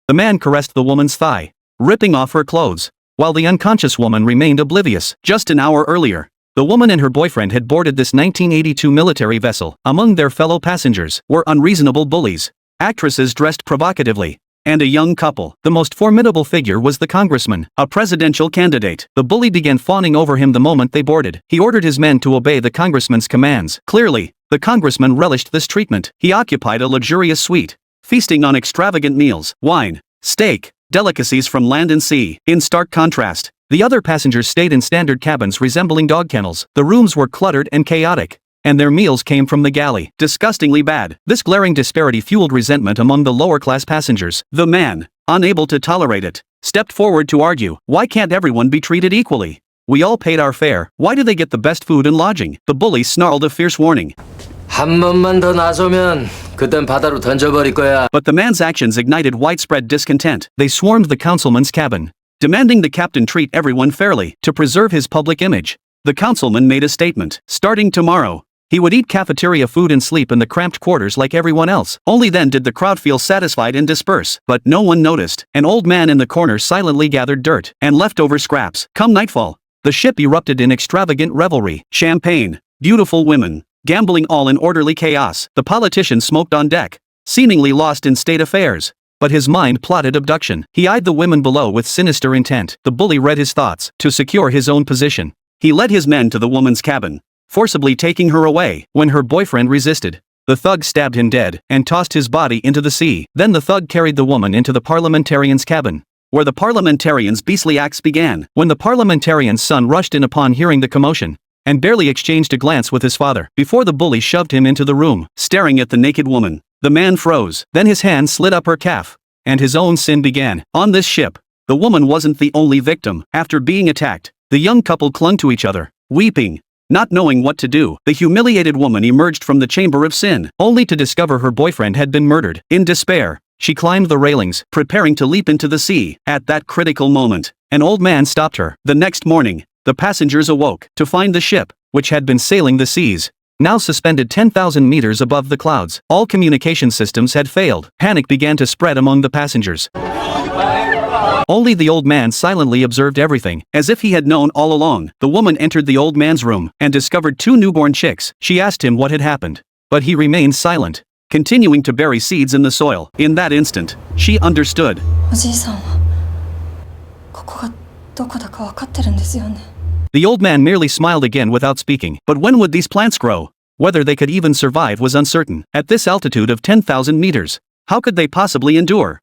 The man caressed the woman's thigh, ripping off her clothes, while the unconscious woman remained oblivious. Just an hour earlier, the woman and her boyfriend had boarded this 1982 military vessel. Among their fellow passengers were unreasonable bullies, actresses dressed provocatively, and a young couple. The most formidable figure was the congressman, a presidential candidate. The bully began fawning over him the moment they boarded. He ordered his men to obey the congressman's commands. Clearly, the congressman relished this treatment. He occupied a luxurious suite, feasting on extravagant meals, wine, steak, delicacies from land and sea. In stark contrast, the other passengers stayed in standard cabins resembling dog kennels. The rooms were cluttered and chaotic, and their meals came from the galley. Disgustingly bad. This glaring disparity fueled resentment among the lower-class passengers. The man, unable to tolerate it, stepped forward to argue. Why can't everyone be treated equally? We all paid our fare. Why do they get the best food and lodging? The bully snarled a fierce warning. 한 번만 더 나서면 그땐 바다로 던져버릴 거야. But the man's actions ignited widespread discontent. They swarmed the councilman's cabin, demanding the captain treat everyone fairly. To preserve his public image, the councilman made a statement. Starting tomorrow, he would eat cafeteria food and sleep in the cramped quarters like everyone else. Only then did the crowd feel satisfied and disperse. But no one noticed. An old man in the corner silently gathered dirt and leftover scraps. Come nightfall, the ship erupted in extravagant revelry. Champagne, beautiful women, gambling, all in orderly chaos. The politician smoked on deck, seemingly lost in state affairs. But his mind plotted abduction. He eyed the women below with sinister intent. The bully read his thoughts. To secure his own position, he led his men to the woman's cabin, forcibly taking her away. When her boyfriend resisted, the thug stabbed him dead and tossed his body into the sea. Then the thug carried the woman into the parliamentarian's cabin, where the parliamentarian's beastly acts began. When the parliamentarian's son rushed in upon hearing the commotion, and barely exchanged a glance with his father, before the bully shoved him into the room, staring at the naked woman, the man froze. Then his hand slid up her calf, and his own sin began. On this ship, the woman wasn't the only victim. After being attacked, the young couple clung to each other, weeping, not knowing what to do. The humiliated woman emerged from the chamber of sin, only to discover her boyfriend had been murdered. In despair, she climbed the railings, preparing to leap into the sea. At that critical moment, an old man stopped her. The next morning, the passengers awoke to find the ship, which had been sailing the seas, now suspended 10,000 meters above the clouds. All communication systems had failed. Panic began to spread among the passengers. Only the old man silently observed everything, as if he had known all along. The woman entered the old man's room and discovered 2 newborn chicks. She asked him what had happened, but he remained silent, continuing to bury seeds in the soil. In that instant, she understood. おじいさんはここがどこだか分かってるんですよね。 The old man merely smiled again without speaking. But when would these plants grow? Whether they could even survive was uncertain. At this altitude of 10,000 meters, how could they possibly endure?